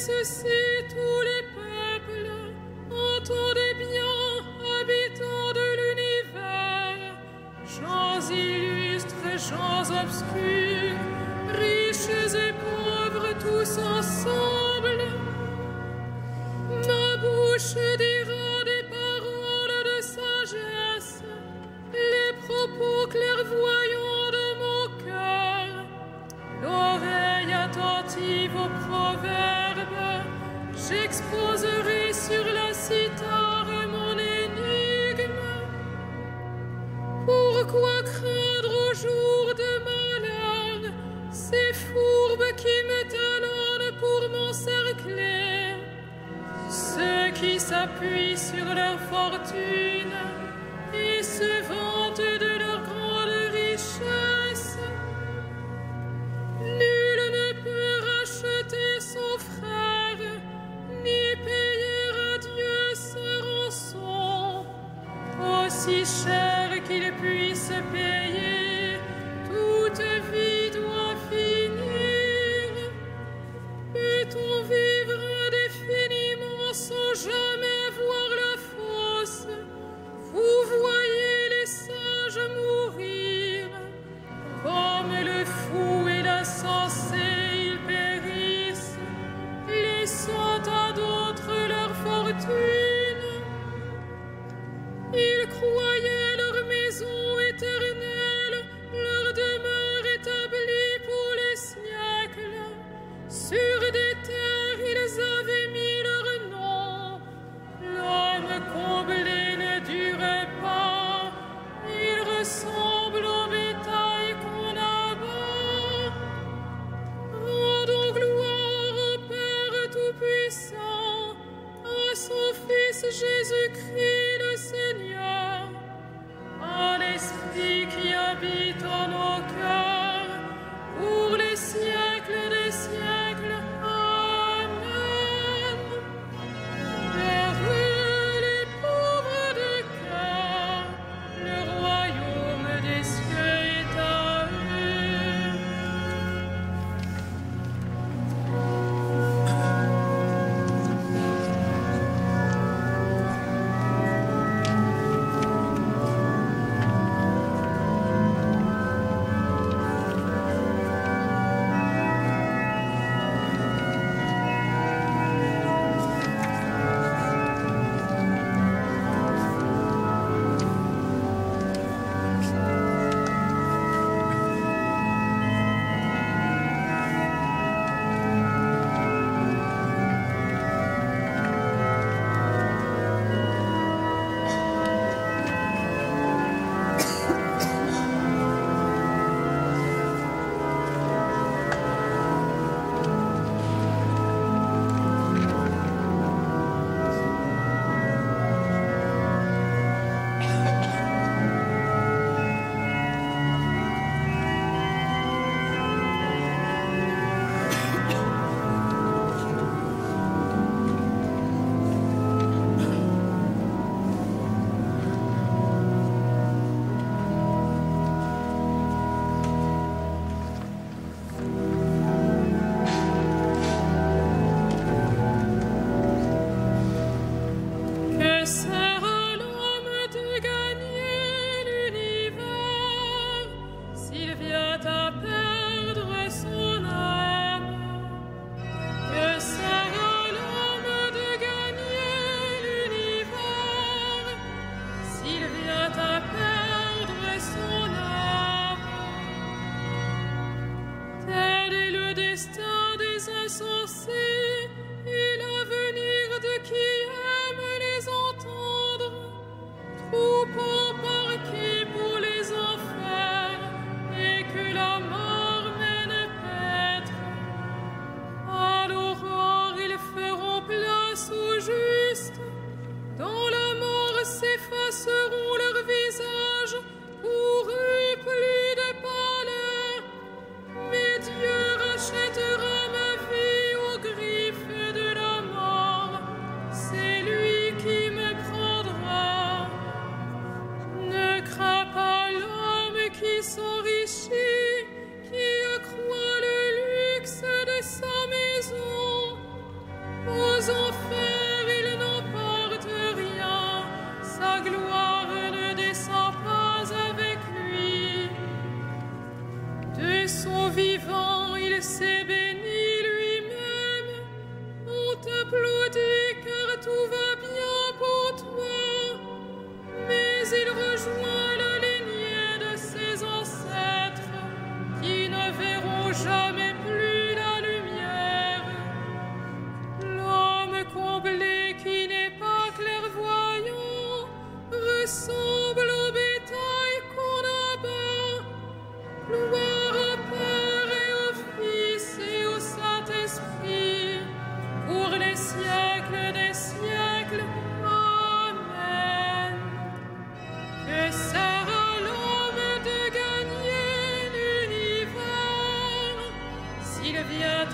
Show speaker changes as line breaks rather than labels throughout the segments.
ceci, tous les peuples, entendez bien, habitants de l'univers, gens illustres, gens obscurs, riches et pauvres, tous ensemble. Ma bouche dira des paroles de sagesse, les propos clairvoyants de mon cœur, l'oreille attentive aux proverbes, j'exposerai sur la cithare mon énigme. Pourquoi craindre au jour de malheur ces fourbes qui me talonnent pour m'encercler, ceux qui s'appuient sur leur fortune et se vantent de leur grande richesse? Nul ne peut racheter son frère, ni payer à Dieu sa rançon, aussi cher qu'il puisse payer, toute vie doit finir. Peut-on vivre indéfiniment sans jamais voir la fosse,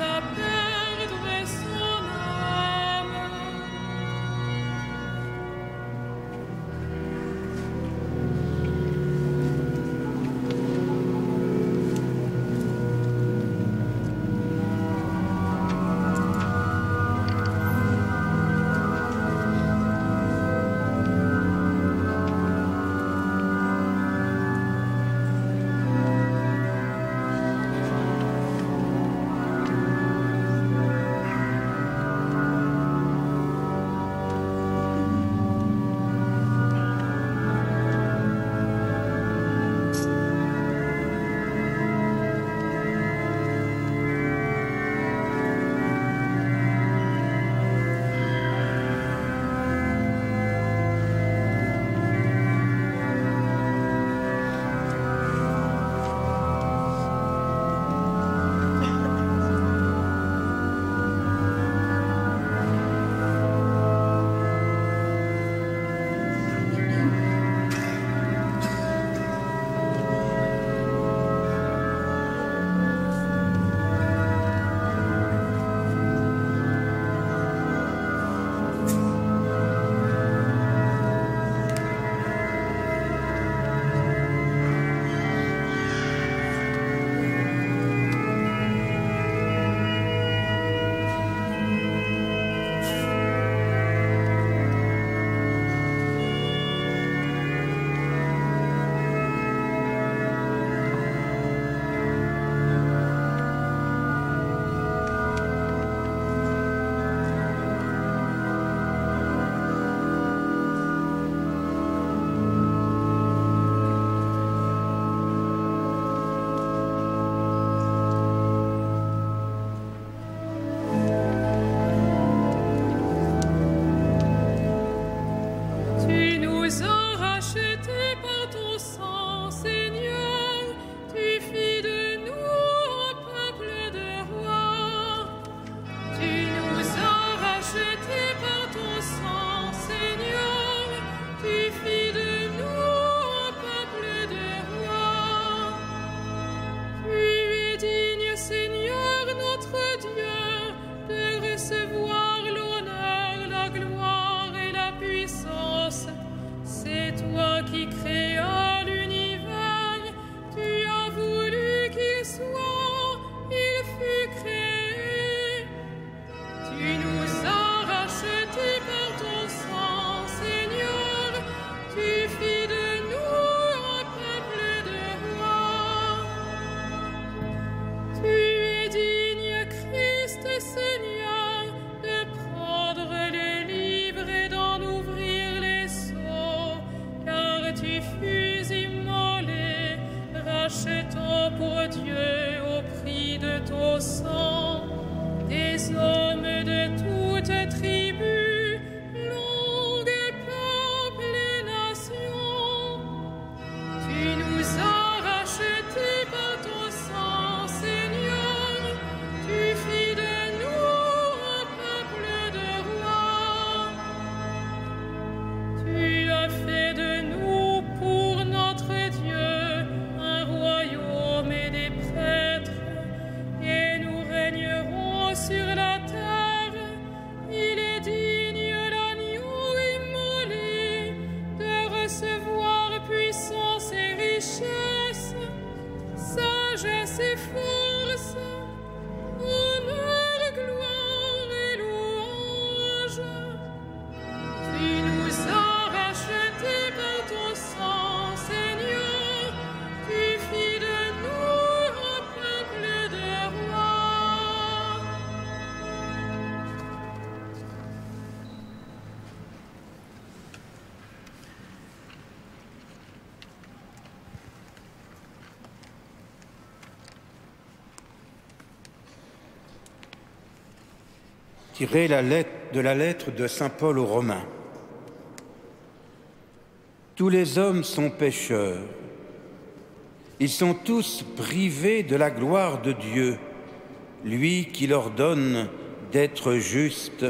à perdre son âme.
Tiré de la lettre de saint Paul aux Romains. Tous les hommes sont pécheurs. Ils sont tous privés de la gloire de Dieu, lui qui leur donne d'être justes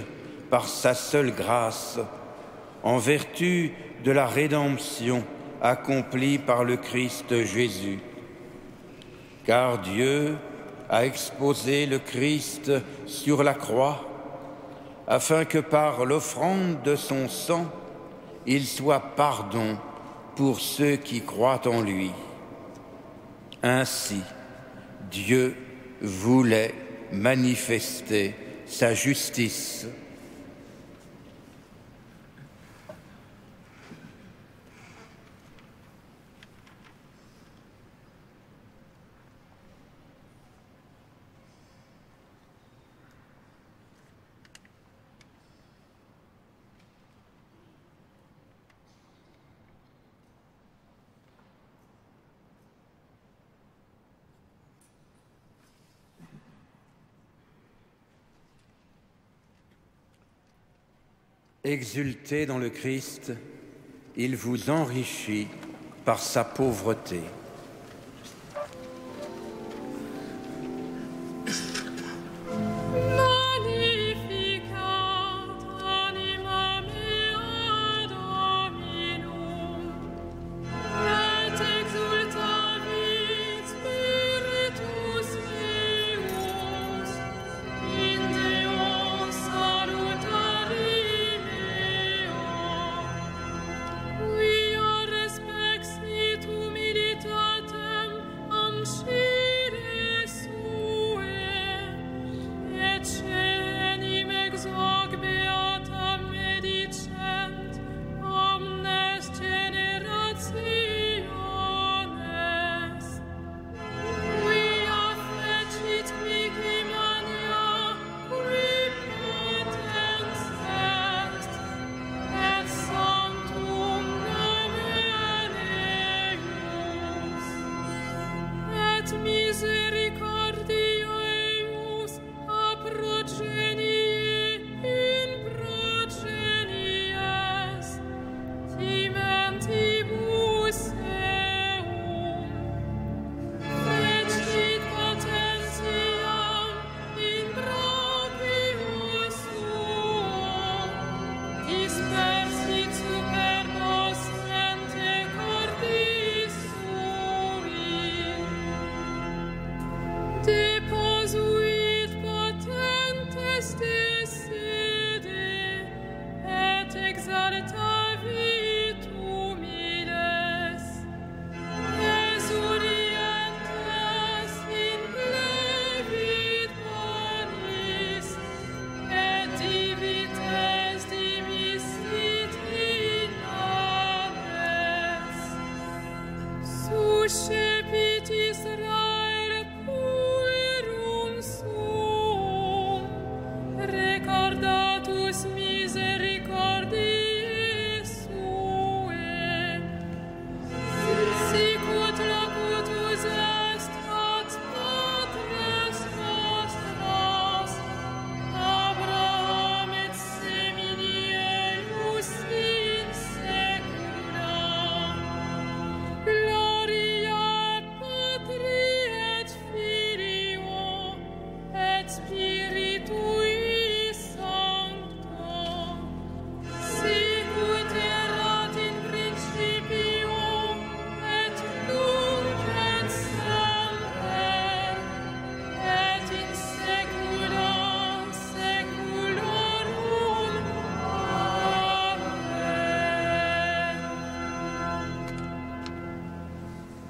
par sa seule grâce, en vertu de la rédemption accomplie par le Christ Jésus. Car Dieu a exposé le Christ sur la croix, afin que par l'offrande de son sang, il soit pardon pour ceux qui croient en lui. Ainsi, Dieu voulait manifester sa justice. Exultez dans le Christ, il vous enrichit par sa pauvreté.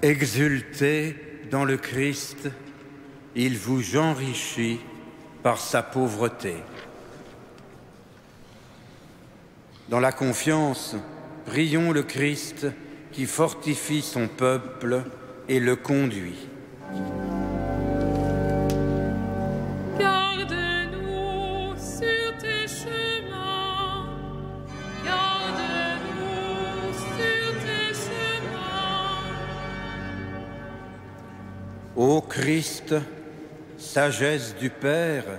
Exultez dans le Christ, il vous enrichit par sa pauvreté. Dans la confiance, prions le Christ qui fortifie son peuple et le conduit.
Garde-nous sur tes chemins, garde-nous sur tes chemins.
Ô Christ, sagesse du Père,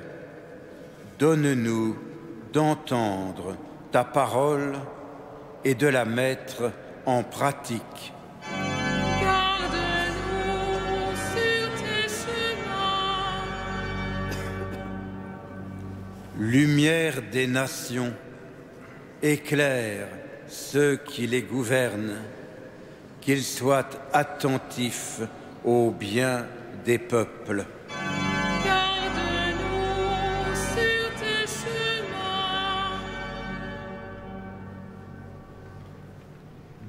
donne-nous d'entendre ta parole et de la mettre en pratique.
Garde-nous sur tes chemins.
Lumière des nations, éclaire ceux qui les gouvernent, qu'ils soient attentifs au bien des peuples.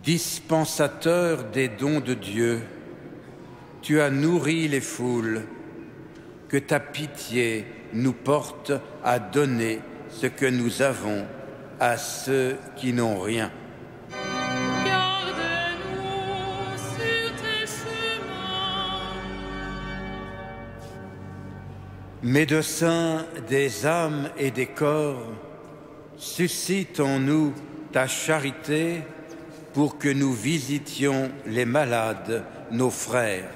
Dispensateur des dons de Dieu, tu as nourri les foules, que ta pitié nous porte à donner ce que nous avons à ceux qui n'ont rien.
Garde-nous sur tes chemins.
Médecin des âmes et des corps, suscite en nous ta charité pour que nous visitions les malades, nos frères.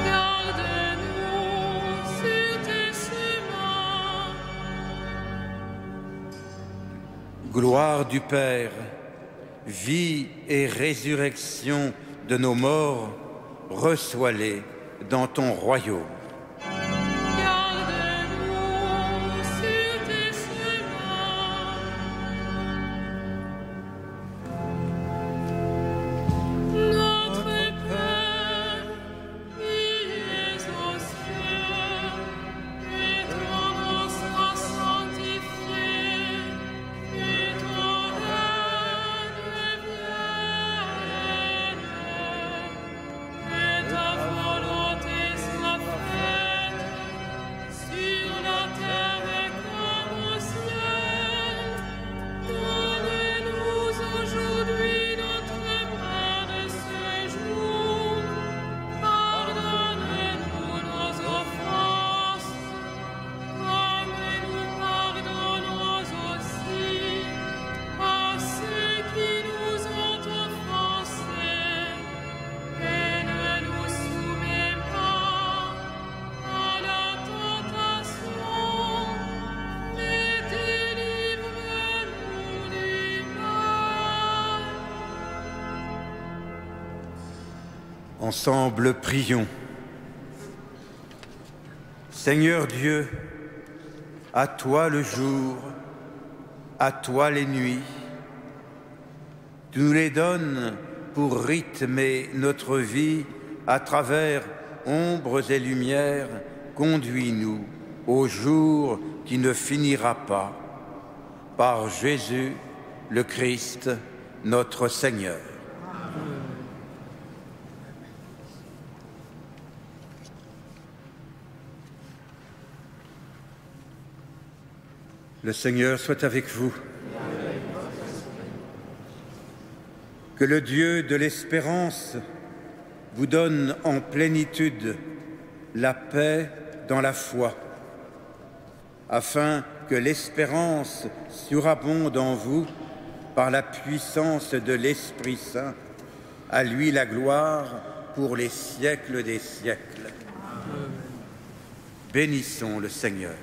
Garde-nous sur tes chemins.
Gloire du Père, vie et résurrection de nos morts, reçois-les dans ton royaume.
Garde-nous sur tes chemins. Notre Père, qui es aux cieux, que ton nom soit sanctifié, que ton règne vienne, que ta volonté soit faite sur la terre comme au ciel. Donne-nous aujourd'hui notre pain de ce jour. Pardonne-nous nos offenses, comme nous pardonnons aussi à ceux qui nous ont offensés. Et ne nous soumets pas à la tentation, mais délivre-nous du mal.
Ensemble, prions. Seigneur Dieu, à toi le jour, à toi les nuits. Tu nous les donnes pour rythmer notre vie à travers ombres et lumières. Conduis-nous au jour qui ne finira pas. Par Jésus, le Christ, notre Seigneur. Le Seigneur soit avec vous. Que le Dieu de l'espérance vous donne en plénitude la paix dans la foi, afin que l'espérance surabonde en vous par la puissance de l'Esprit Saint. À lui la gloire pour les siècles des siècles. Bénissons le Seigneur.